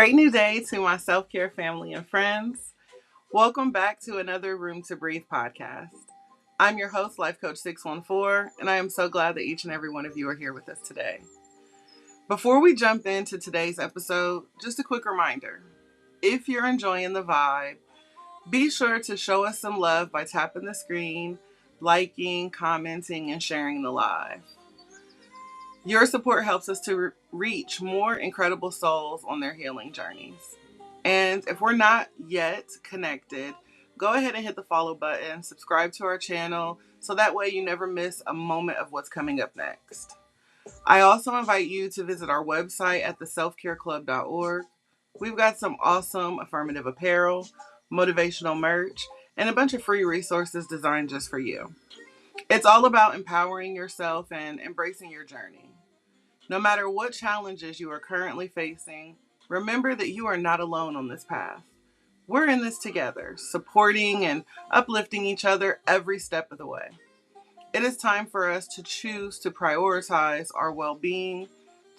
great new day to my self-care family and friends. Welcome back to another Room2Breathe podcast. I'm your host, Life Coach 614, and I am so glad that each and every one of you are here with us today. Before we jump into today's episode, just a quick reminder. If you're enjoying the vibe, be sure to show us some love by tapping the screen, liking, commenting, and sharing the live. Your support helps us to reach more incredible souls on their healing journeys. And if we're not yet connected, go ahead and hit the follow button, subscribe to our channel, so that way you never miss a moment of what's coming up next. I also invite you to visit our website at theselfcareclub.org. We've got some awesome affirmative apparel, motivational merch, and a bunch of free resources designed just for you. It's all about empowering yourself and embracing your journey. No matter what challenges you are currently facing, remember that you are not alone on this path. We're in this together, supporting and uplifting each other every step of the way. It is time for us to choose to prioritize our well-being,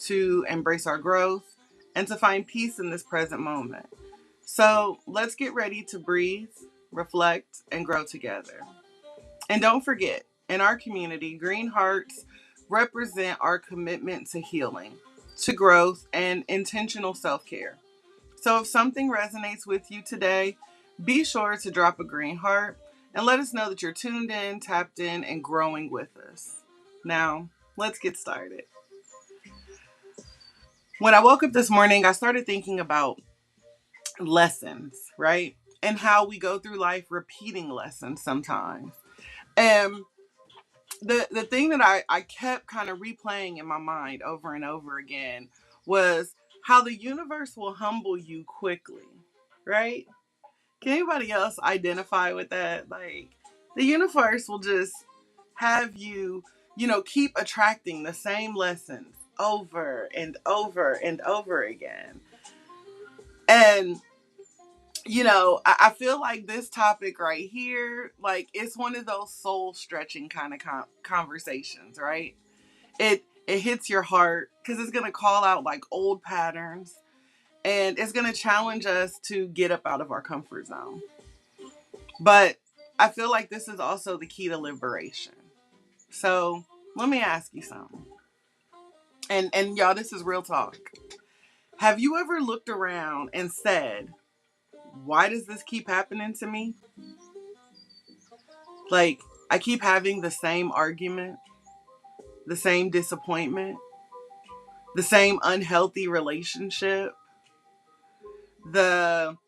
to embrace our growth, and to find peace in this present moment. So let's get ready to breathe, reflect, and grow together. And don't forget, in our community, Green Hearts represent our commitment to healing, to growth, and intentional self-care. So if something resonates with you today, be sure to drop a green heart and let us know that you're tuned in, tapped in, and growing with us. Now, let's get started. When I woke up this morning, I started thinking about lessons, right? And how we go through life repeating lessons sometimes. And the thing that I kept kind of replaying in my mind over and over again was how the universe will humble you quickly, right? Can anybody else identify with that? Like, the universe will just have you, keep attracting the same lessons over and over and over again. And I feel like this topic right here, like, it's one of those soul stretching kind of conversations, right? It hits your heart because it's going to call out like old patterns, and it's going to challenge us to get up out of our comfort zone. But I feel like this is also the key to liberation. So let me ask you something. And y'all, this is real talk. Have you ever looked around and said, why does this keep happening to me? Like, I keep having the same argument, the same disappointment, the same unhealthy relationship. It's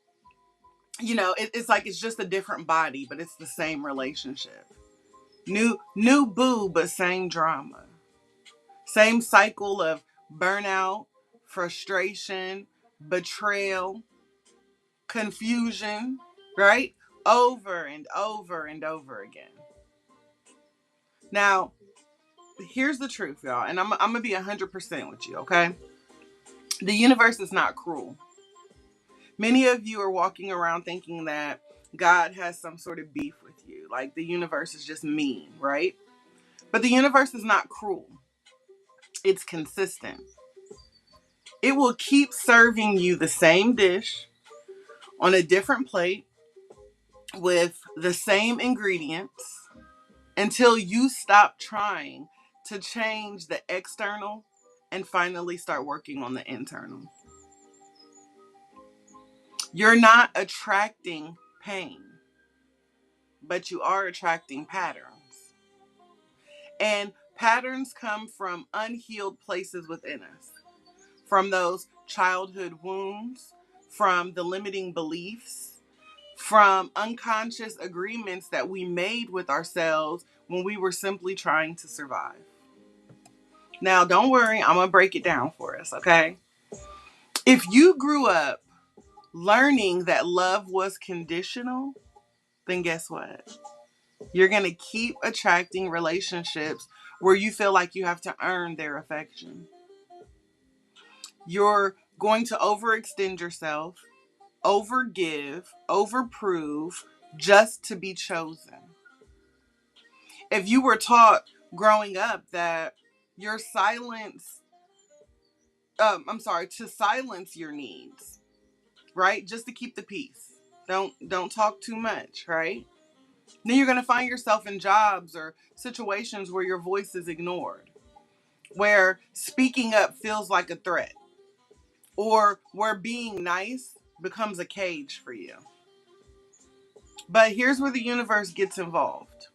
like it's just a different body, but it's the same relationship. New boo, but same drama. Same cycle of burnout, frustration, betrayal, confusion, right? Over and over and over again. Now, here's the truth, y'all, and I'm going to be 100% with you, okay? The universe is not cruel. Many of you are walking around thinking that God has some sort of beef with you, like the universe is just mean, right? But the universe is not cruel. It's consistent. It will keep serving you the same dish on a different plate with the same ingredients until you stop trying to change the external and finally start working on the internal. You're not attracting pain, but you are attracting patterns. And patterns come from unhealed places within us, from those childhood wounds, from the limiting beliefs, from unconscious agreements that we made with ourselves when we were simply trying to survive. Now, don't worry, I'm going to break it down for us, okay? If you grew up learning that love was conditional, then guess what? You're going to keep attracting relationships where you feel like you have to earn their affection. You're going to overextend yourself, overgive, overprove, just to be chosen. If you were taught growing up that to silence your needs, right? Just to keep the peace. Don't talk too much, right? Then you're going to find yourself in jobs or situations where your voice is ignored, where speaking up feels like a threat, or where being nice becomes a cage for you. But here's where the universe gets involved,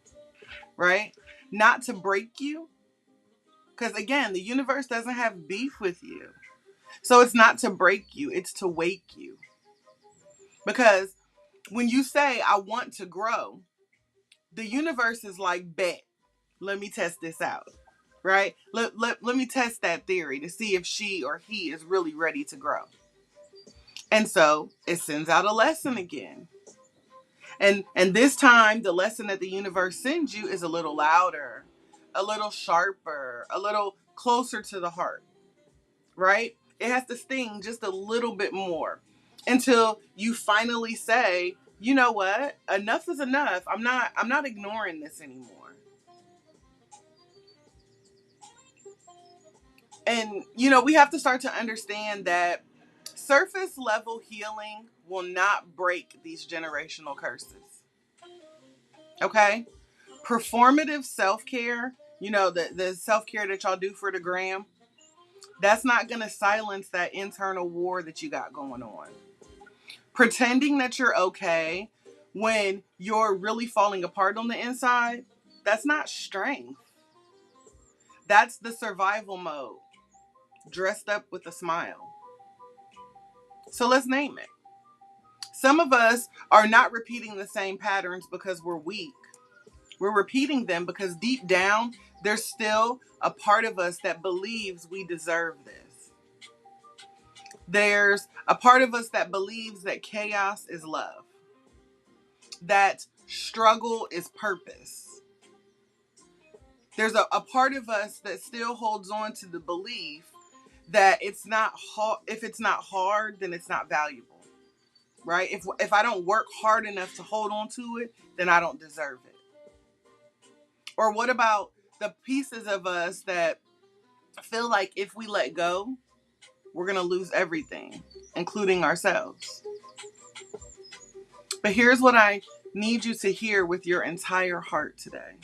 right? Not to break you, because again, the universe doesn't have beef with you. So it's not to break you, it's to wake you. Because when you say, I want to grow, the universe is like, bet, let me test this out, right? Let me test that theory to see if she or he is really ready to grow. And so it sends out a lesson again. And this time, the lesson that the universe sends you is a little louder, a little sharper, a little closer to the heart, right? It has to sting just a little bit more until you finally say, you know what? Enough is enough. I'm not ignoring this anymore. And, we have to start to understand that surface level healing will not break these generational curses. Okay? Performative self-care, the self-care that y'all do for the gram, that's not going to silence that internal war that you got going on. Pretending that you're okay when you're really falling apart on the inside, that's not strength. That's the survival mode, dressed up with a smile. So let's name it. Some of us are not repeating the same patterns because we're weak. We're repeating them because deep down, there's still a part of us that believes we deserve this. There's a part of us that believes that chaos is love, that struggle is purpose. There's a part of us that still holds on to the belief that it's not if it's not hard, then it's not valuable, right? If I don't work hard enough to hold on to it, then I don't deserve it. Or what about the pieces of us that feel like if we let go, we're going to lose everything, including ourselves? But here's what I need you to hear with your entire heart today.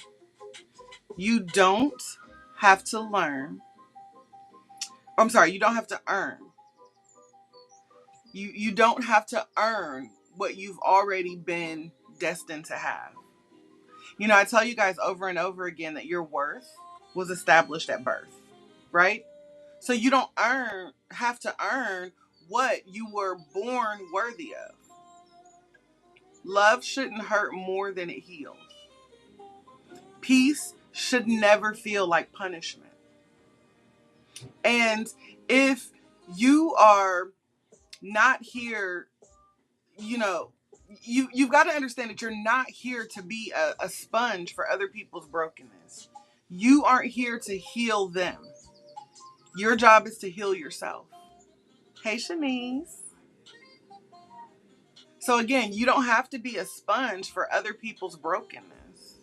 You don't have to learn. You don't have to earn. You don't have to earn what you've already been destined to have. I tell you guys over and over again that your worth was established at birth, right? So you don't have to earn what you were born worthy of. Love shouldn't hurt more than it heals. Peace should never feel like punishment. And if you are not here, you've got to understand that you're not here to be a sponge for other people's brokenness. You aren't here to heal them. Your job is to heal yourself. Hey, Shanice. So again, you don't have to be a sponge for other people's brokenness.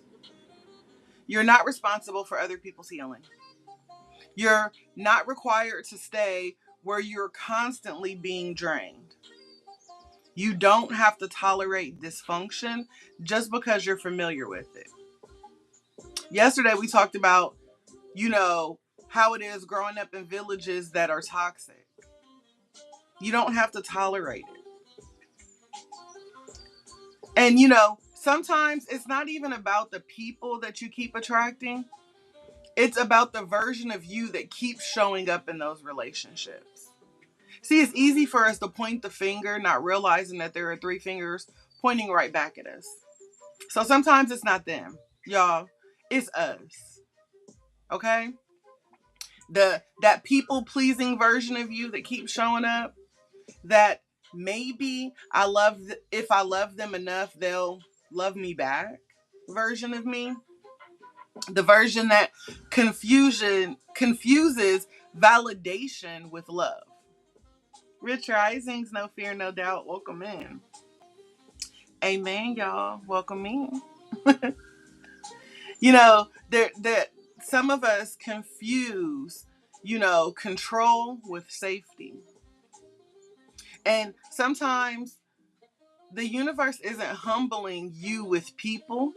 You're not responsible for other people's healing. You're not required to stay where you're constantly being drained. You don't have to tolerate dysfunction just because you're familiar with it. Yesterday, we talked about, how it is growing up in villages that are toxic. You don't have to tolerate it. And, sometimes it's not even about the people that you keep attracting. It's about the version of you that keeps showing up in those relationships. See, it's easy for us to point the finger, not realizing that there are 3 fingers pointing right back at us. So sometimes it's not them, y'all. It's us. Okay? That people-pleasing version of you that keeps showing up, that maybe if I love them enough, they'll love me back version of me. The version that confuses validation with love. Rich Risings, no fear, no doubt. Welcome in. Amen, y'all. Welcome in. That some of us confuse, control with safety. And sometimes the universe isn't humbling you with people,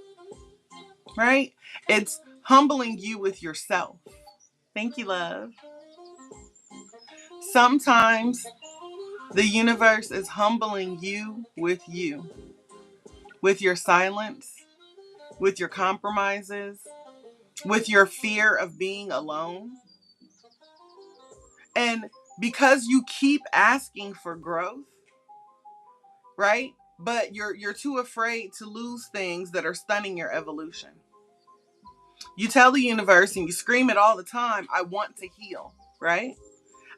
right? It's humbling you with yourself. Thank you, love. Sometimes the universe is humbling you, with your silence, with your compromises, with your fear of being alone. And because you keep asking for growth, right? But you're too afraid to lose things that are stunning your evolution. You tell the universe and you scream it all the time, I want to heal, right?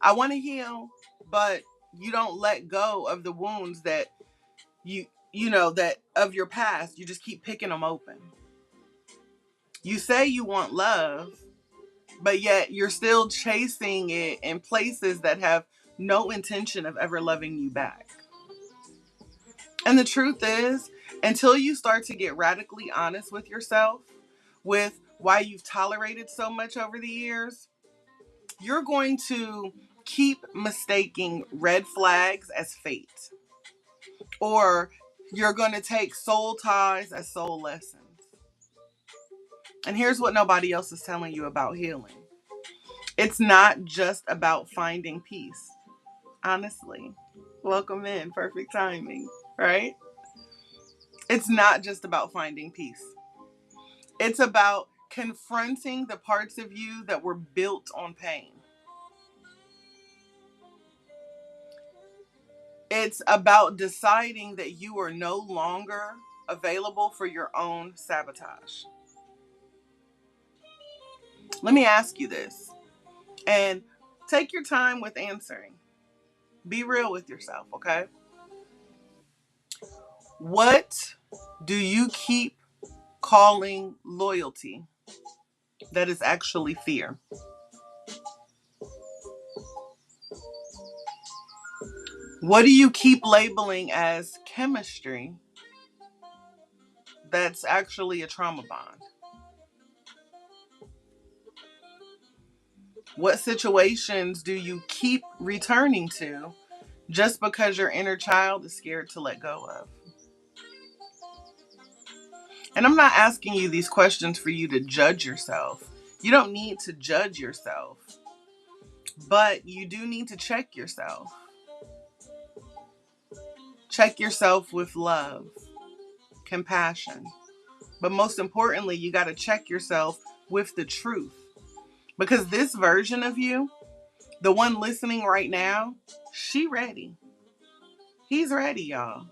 I want to heal, but you don't let go of the wounds that that of your past. You just keep picking them open. You say you want love, but yet you're still chasing it in places that have no intention of ever loving you back. And the truth is, until you start to get radically honest with yourself, with why you've tolerated so much over the years, you're going to keep mistaking red flags as fate. Or you're going to take soul ties as soul lessons. And here's what nobody else is telling you about healing. It's not just about finding peace. Honestly, welcome in, perfect timing, right? It's not just about finding peace. It's about confronting the parts of you that were built on pain. It's about deciding that you are no longer available for your own sabotage. Let me ask you this, and take your time with answering. Be real with yourself, okay? What do you keep calling loyalty that is actually fear? What do you keep labeling as chemistry that's actually a trauma bond? What situations do you keep returning to just because your inner child is scared to let go of? And I'm not asking you these questions for you to judge yourself. You don't need to judge yourself, but you do need to check yourself. Check yourself with love, compassion. But most importantly, you got to check yourself with the truth. Because this version of you, the one listening right now, she ready. He's ready, y'all.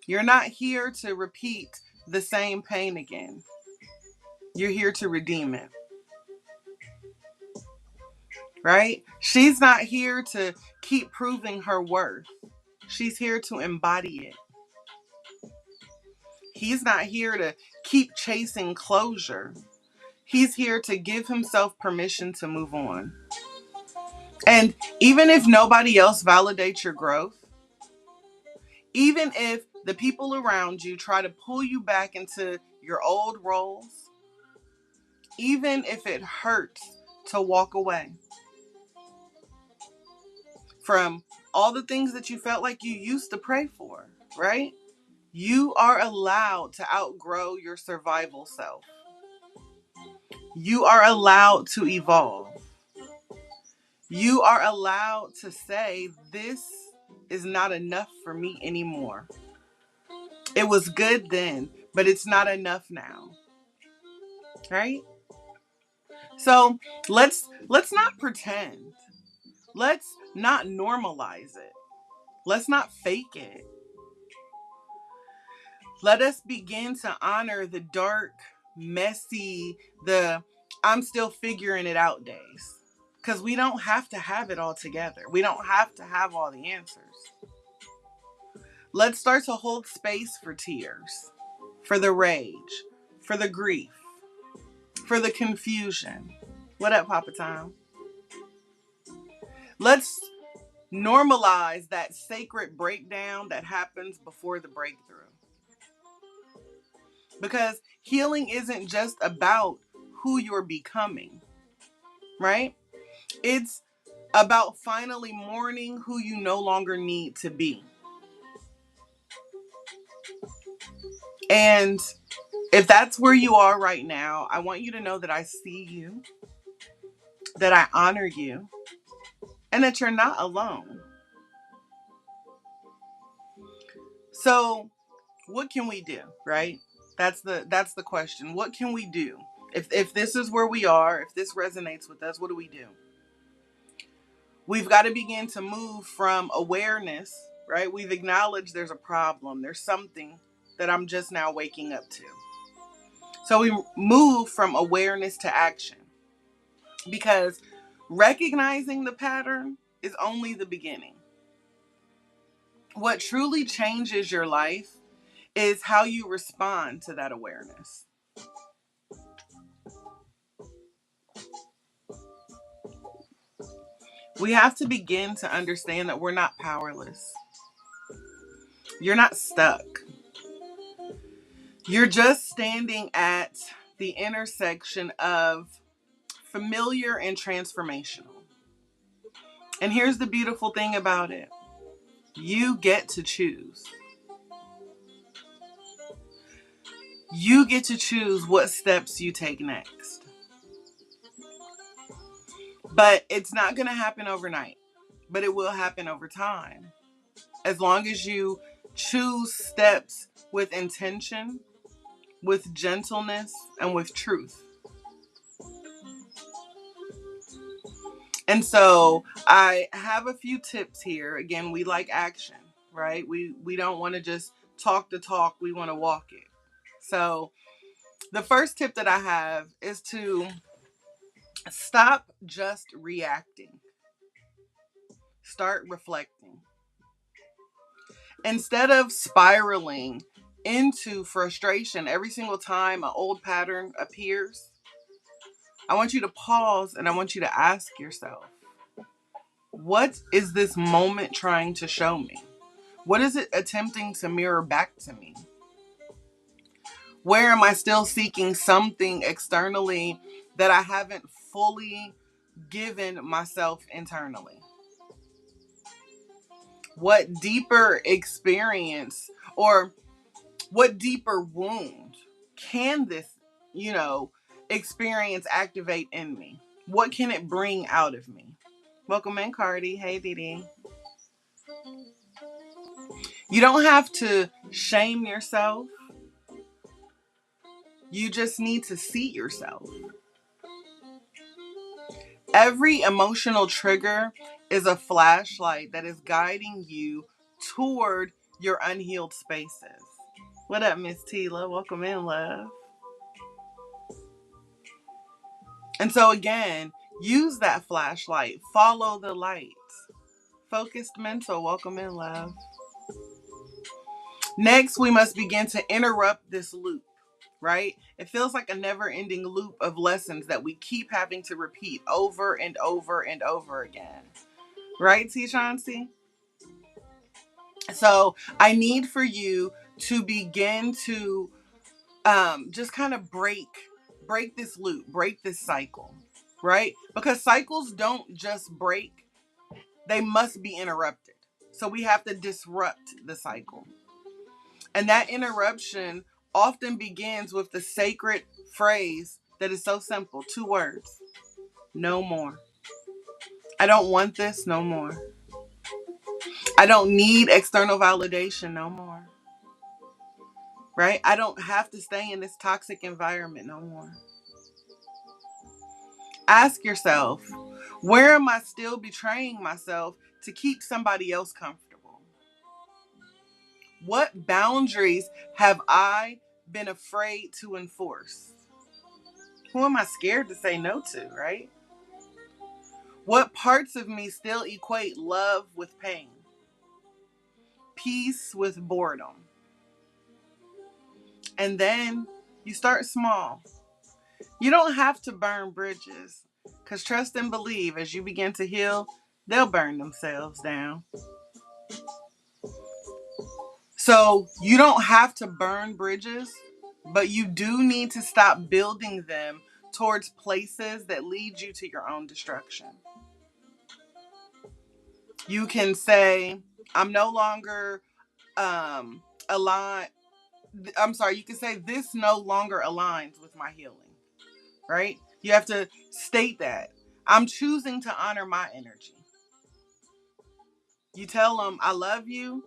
You're not here to repeat the same pain again. You're here to redeem it. Right? She's not here to keep proving her worth. She's here to embody it. He's not here to keep chasing closure. He's here to give himself permission to move on. And even if nobody else validates your growth, even if the people around you try to pull you back into your old roles, even if it hurts to walk away from all the things that you felt like you used to pray for, right? You are allowed to outgrow your survival self. You are allowed to evolve. You are allowed to say, this is not enough for me anymore. It was good then, but it's not enough now. Right? So let's not pretend. Let's not normalize it. Let's not fake it. Let us begin to honor the dark, messy, the I'm still figuring it out days. Because we don't have to have it all together. We don't have to have all the answers. Let's start to hold space for tears, for the rage, for the grief, for the confusion. What up, Papa Time? Let's normalize that sacred breakdown that happens before the breakthrough. Because healing isn't just about who you're becoming, right? It's about finally mourning who you no longer need to be. And if that's where you are right now, I want you to know that I see you, that I honor you, and that you're not alone. So, what can we do, right? That's the question. What can we do? If this is where we are, if this resonates with us, what do we do? We've got to begin to move from awareness, right? We've acknowledged there's a problem. There's something that I'm just now waking up to. So we move from awareness to action, because recognizing the pattern is only the beginning. What truly changes your life is how you respond to that awareness. We have to begin to understand that we're not powerless. You're not stuck. You're just standing at the intersection of familiar and transformational. And here's the beautiful thing about it. You get to choose. You get to choose what steps you take next. But it's not going to happen overnight, but it will happen over time. As long as you choose steps with intention, with gentleness, and with truth. And so I have a few tips here. Again, we like action, right? We don't want to just talk the talk. We want to walk it. So the first tip that I have is to stop just reacting. Start reflecting. Instead of spiraling into frustration every single time an old pattern appears, I want you to pause and I want you to ask yourself, what is this moment trying to show me? What is it attempting to mirror back to me? Where am I still seeking something externally that I haven't fully given myself internally? What deeper experience or what deeper wound can this, experience activate in me? What can it bring out of me? Welcome in, Cardi. Hey, Dee. You don't have to shame yourself. You just need to see yourself. Every emotional trigger is a flashlight that is guiding you toward your unhealed spaces. What up, Miss Tila? Welcome in, love. And so again, use that flashlight. Follow the light. Focused mental. Welcome in, love. Next, we must begin to interrupt this loop, right? It feels like a never-ending loop of lessons that we keep having to repeat over and over and over again. Right, T. Chauncey? So I need for you to begin to just kind of break this loop, break this cycle, right? Because cycles don't just break, they must be interrupted. So we have to disrupt the cycle. And that interruption often begins with the sacred phrase that is so simple, 2 words: no more. I don't want this no more. I don't need external validation no more. Right? I don't have to stay in this toxic environment no more. Ask yourself, where am I still betraying myself to keep somebody else comfortable? What boundaries have I been afraid to enforce? Who am I scared to say no to, right? What parts of me still equate love with pain? Peace with boredom? And then you start small. You don't have to burn bridges, because trust and believe, as you begin to heal, they'll burn themselves down. So you don't have to burn bridges, but you do need to stop building them towards places that lead you to your own destruction. You can say, I'm no longer aligned. I'm sorry, you can say, this no longer aligns with my healing, right? You have to state that. I'm choosing to honor my energy. You tell them, I love you,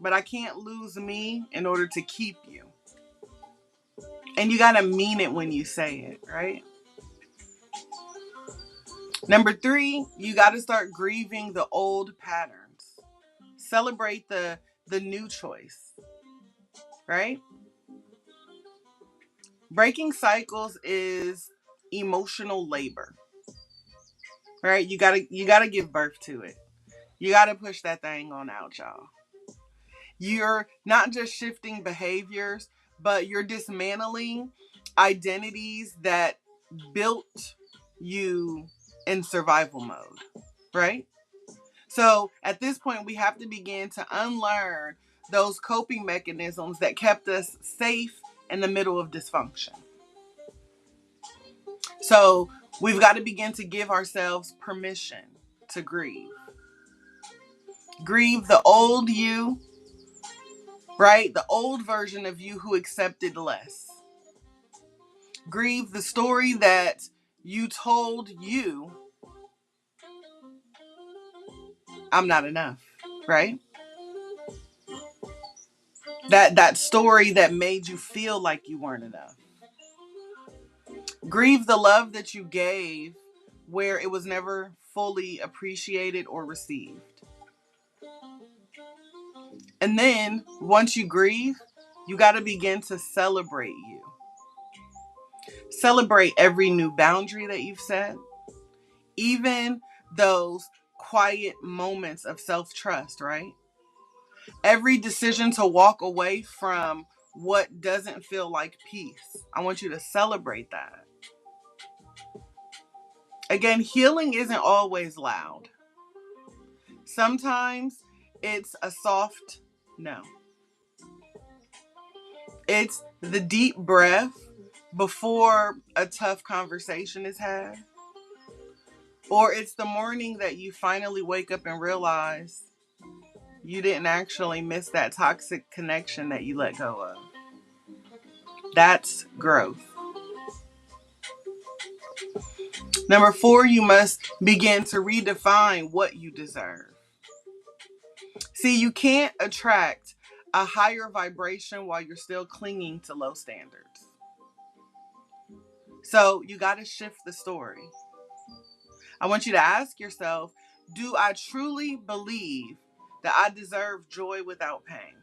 but I can't lose me in order to keep you. And you got to mean it when you say it, right? Number 3, you got to start grieving the old patterns. Celebrate the new choice, right? Breaking cycles is emotional labor, right? You gotta give birth to it. You gotta push that thing on out, y'all. You're not just shifting behaviors, but you're dismantling identities that built you in survival mode, right? So at this point, we have to begin to unlearn those coping mechanisms that kept us safe in the middle of dysfunction. So we've got to begin to give ourselves permission to grieve. Grieve the old you, right? The old version of you who accepted less. Grieve the story that you told you, I'm not enough, right? That story that made you feel like you weren't enough. Grieve the love that you gave where it was never fully appreciated or received. And then once you grieve, you got to begin to celebrate you. Celebrate every new boundary that you've set, even those quiet moments of self-trust, right? Every decision to walk away from what doesn't feel like peace. I want you to celebrate that. Again, healing isn't always loud. Sometimes it's a soft no. It's the deep breath before a tough conversation is had. Or it's the morning that you finally wake up and realize you didn't actually miss that toxic connection that you let go of. That's growth. Number 4, you must begin to redefine what you deserve. See, you can't attract a higher vibration while you're still clinging to low standards. So you got to shift the story. I want you to ask yourself, do I truly believe that I deserve joy without pain?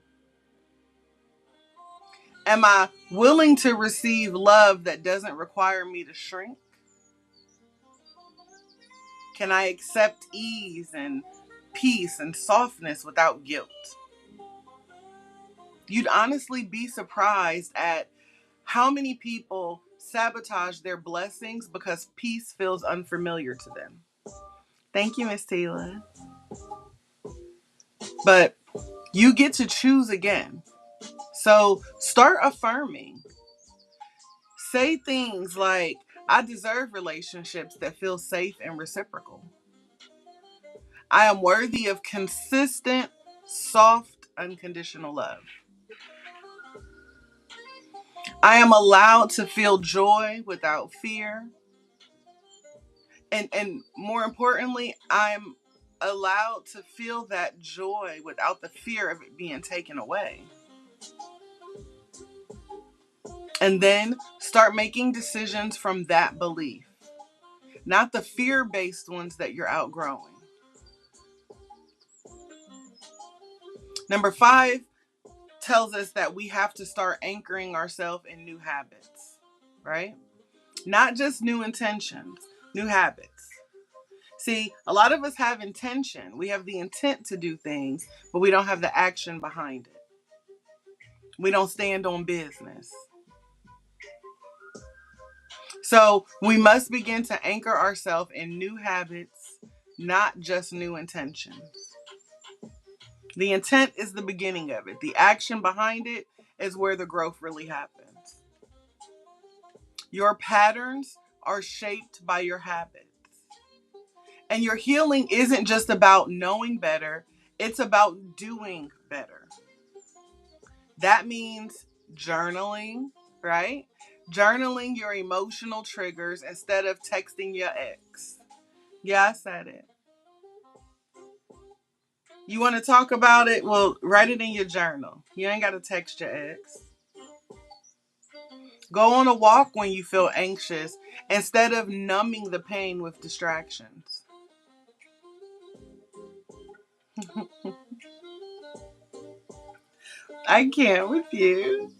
Am I willing to receive love that doesn't require me to shrink? Can I accept ease and peace and softness without guilt? You'd honestly be surprised at how many people sabotage their blessings because peace feels unfamiliar to them. Thank you, Miss Tila. But you get to choose again. So start affirming. Say things like, I deserve relationships that feel safe and reciprocal. I am worthy of consistent, soft, unconditional love. I am allowed to feel joy without fear. And more importantly, I'm allowed to feel that joy without the fear of it being taken away. And then start making decisions from that belief, not the fear-based ones that you're outgrowing. Number 5 tells us that we have to start anchoring ourselves in new habits, right? Not just new intentions, new habits. See, a lot of us have intention. We have the intent to do things, but we don't have the action behind it. We don't stand on business. So we must begin to anchor ourselves in new habits, not just new intentions. The intent is the beginning of it. The action behind it is where the growth really happens. Your patterns are shaped by your habits. And your healing isn't just about knowing better, it's about doing better. That means journaling, right? Journaling your emotional triggers instead of texting your ex. Yeah, I said it. You want to talk about it? Well, write it in your journal. You ain't got to text your ex. Go on a walk when you feel anxious instead of numbing the pain with distractions. I can't with you.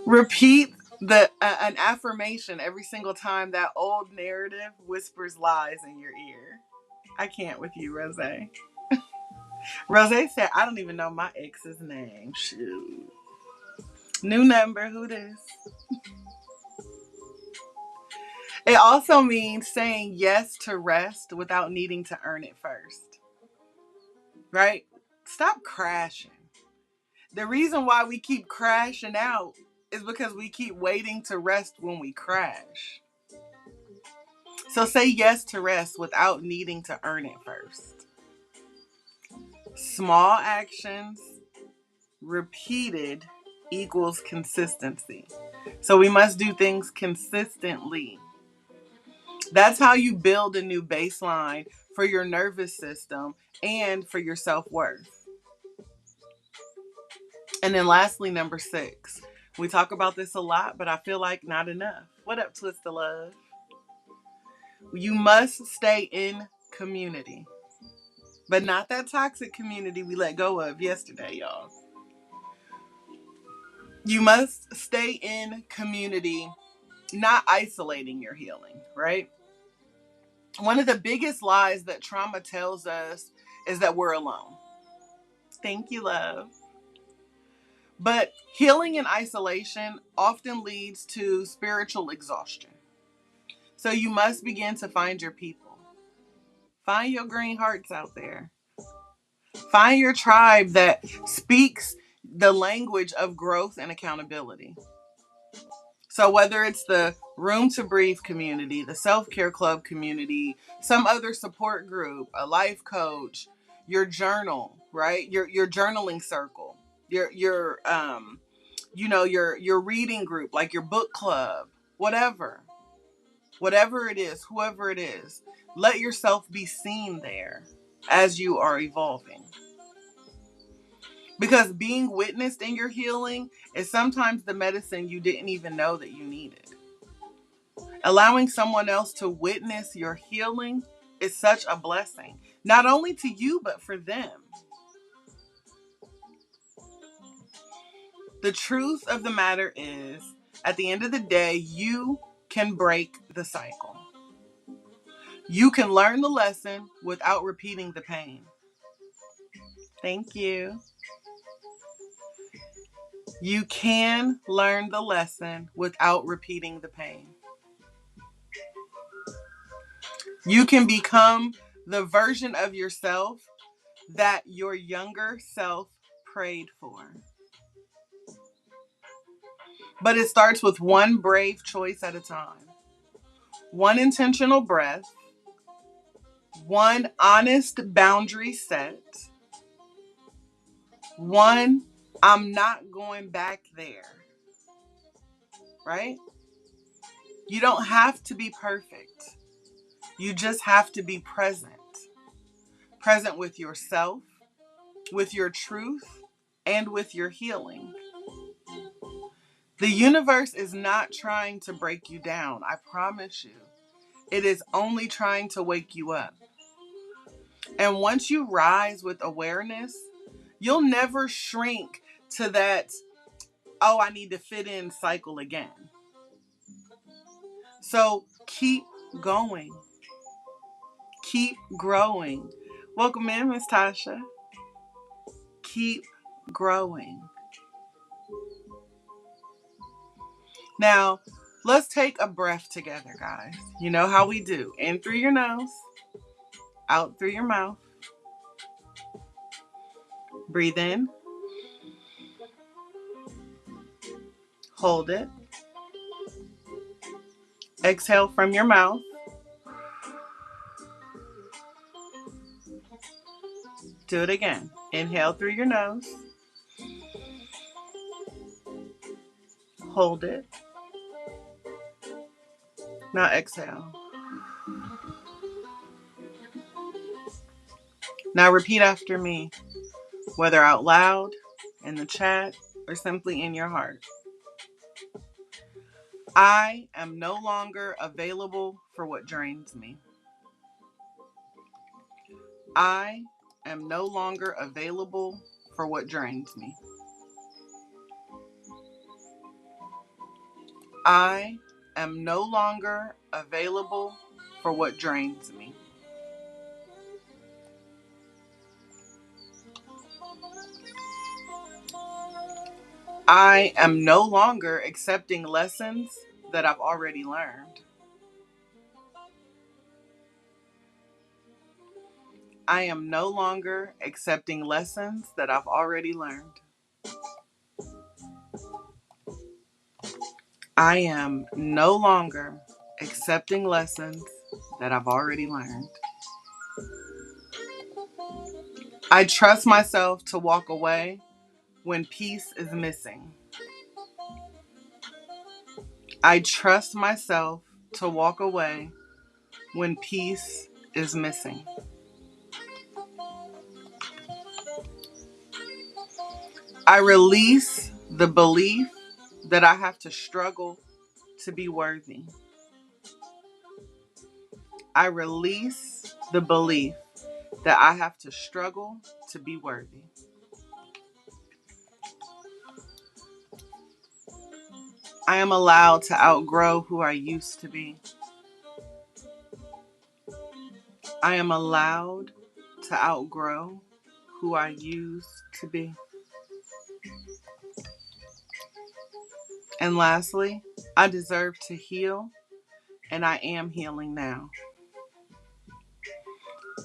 Repeat an affirmation every single time that old narrative whispers lies in your ear. I can't with you, Rose. Rose said, I don't even know my ex's name. Shoot. New number, who this? It also means saying yes to rest without needing to earn it first. Right? Stop crashing. The reason why we keep crashing out is because we keep waiting to rest when we crash. So say yes to rest without needing to earn it first. Small actions repeated equals consistency. So we must do things consistently. That's how you build a new baseline for your nervous system and for your self-worth. And then lastly, number 6. We talk about this a lot, but I feel like not enough. What up, Twist of Love? You must stay in community. But not that toxic community we let go of yesterday, y'all. You must stay in community, not isolating your healing, right? One of the biggest lies that trauma tells us is that we're alone. Thank you, love. But healing in isolation often leads to spiritual exhaustion. So you must begin to find your people. Find your green hearts out there. Find your tribe that speaks the language of growth and accountability. So whether it's the Room2Breathe community, the self-care club community, some other support group, a life coach, your journal, right? Your journaling circle, your your reading group, like your book club, whatever it is, whoever it is, let yourself be seen there as you are evolving. Because being witnessed in your healing is sometimes the medicine you didn't even know that you needed. Allowing someone else to witness your healing is such a blessing, not only to you, but for them. The truth of the matter is, at the end of the day, you can break the cycle. You can learn the lesson without repeating the pain. Thank you. You can learn the lesson without repeating the pain. You can become the version of yourself that your younger self prayed for. But it starts with one brave choice at a time. One intentional breath. One honest boundary set. One, I'm not going back there. Right? You don't have to be perfect. You just have to be present. Present with yourself, with your truth, and with your healing. The universe is not trying to break you down, I promise you. It is only trying to wake you up. And once you rise with awareness, you'll never shrink to that, oh, I need to fit in cycle again. So keep going. Keep growing. Welcome in, Miss Tasha. Keep growing. Now, let's take a breath together, guys. You know how we do. In through your nose, out through your mouth. Breathe in. Hold it. Exhale from your mouth. Do it again. Inhale through your nose. Hold it. Now exhale. Now repeat after me, whether out loud, in the chat, or simply in your heart. I am no longer available for what drains me. I am no longer available for what drains me. I am no longer available for what drains me. I am no longer accepting lessons that I've already learned. I am no longer accepting lessons that I've already learned. I am no longer accepting lessons that I've already learned. I trust myself to walk away when peace is missing. I trust myself to walk away when peace is missing. I release the belief that I have to struggle to be worthy. I release the belief that I have to struggle to be worthy. I am allowed to outgrow who I used to be. I am allowed to outgrow who I used to be. And lastly, I deserve to heal, and I am healing now.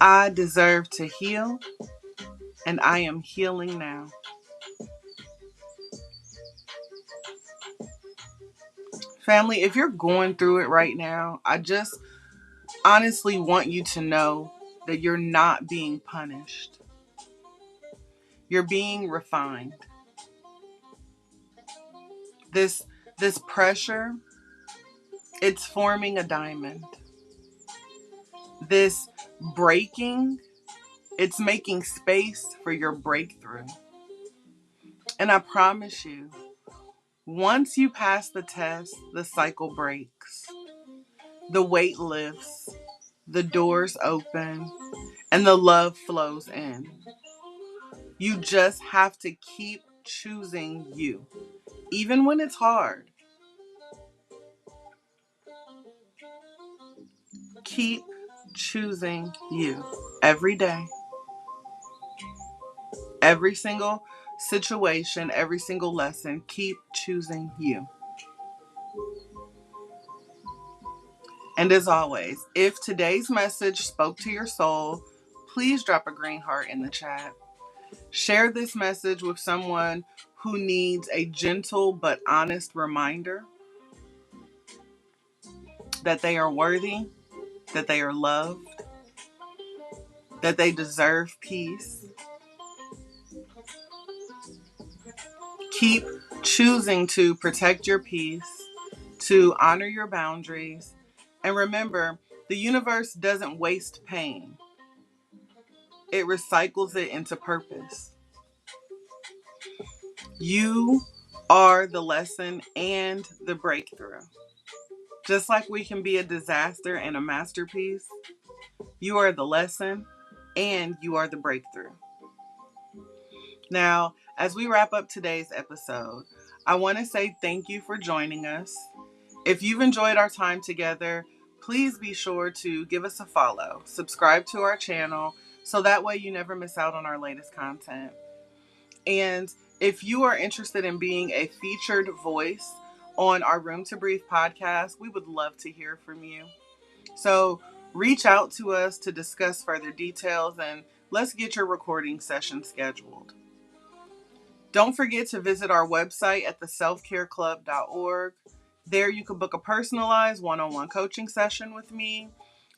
I deserve to heal, and I am healing now. Family, if you're going through it right now, I just honestly want you to know that you're not being punished. You're being refined. This pressure, it's forming a diamond. This breaking, it's making space for your breakthrough. And I promise you, once you pass the test, the cycle breaks. The weight lifts, the doors open, and the love flows in. You just have to keep choosing you, even when it's hard. Keep choosing you every day. Every single situation, every single lesson, keep choosing you. And as always, if today's message spoke to your soul, please drop a green heart in the chat. Share this message with someone who needs a gentle but honest reminder that they are worthy, that they are loved, that they deserve peace. Keep choosing to protect your peace, to honor your boundaries, and remember, the universe doesn't waste pain. It recycles it into purpose. You are the lesson and the breakthrough. Just like we can be a disaster and a masterpiece, you are the lesson and you are the breakthrough. Now, as we wrap up today's episode, I want to say thank you for joining us. If you've enjoyed our time together, please be sure to give us a follow, subscribe to our channel, so that way you never miss out on our latest content. And if you are interested in being a featured voice on our Room to Breathe podcast, we would love to hear from you. So reach out to us to discuss further details and let's get your recording session scheduled. Don't forget to visit our website at theselfcareclub.org. There you can book a personalized one-on-one coaching session with me,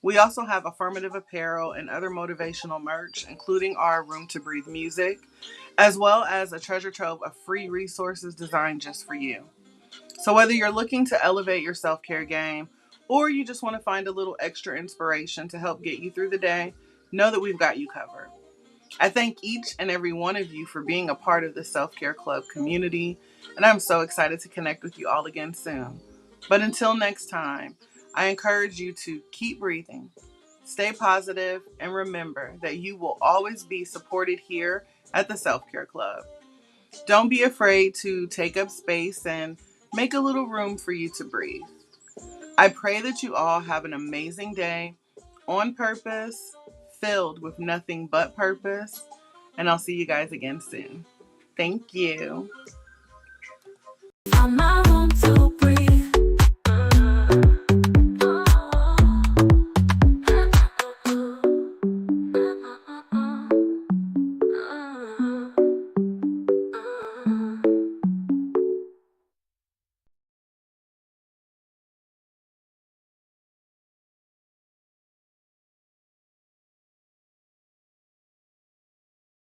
We also have affirmative apparel and other motivational merch, including our Room to Breathe music, as well as a treasure trove of free resources designed just for you. So whether you're looking to elevate your self-care game or you just want to find a little extra inspiration to help get you through the day, know that we've got you covered. I thank each and every one of you for being a part of the Self-Care Club community, and I'm so excited to connect with you all again soon. But until next time, I encourage you to keep breathing, stay positive, and remember that you will always be supported here at the Self-Care Club. Don't be afraid to take up space and make a little room for you to breathe. I pray that you all have an amazing day on purpose, filled with nothing but purpose, and I'll see you guys again soon. Thank you. On my room to breathe.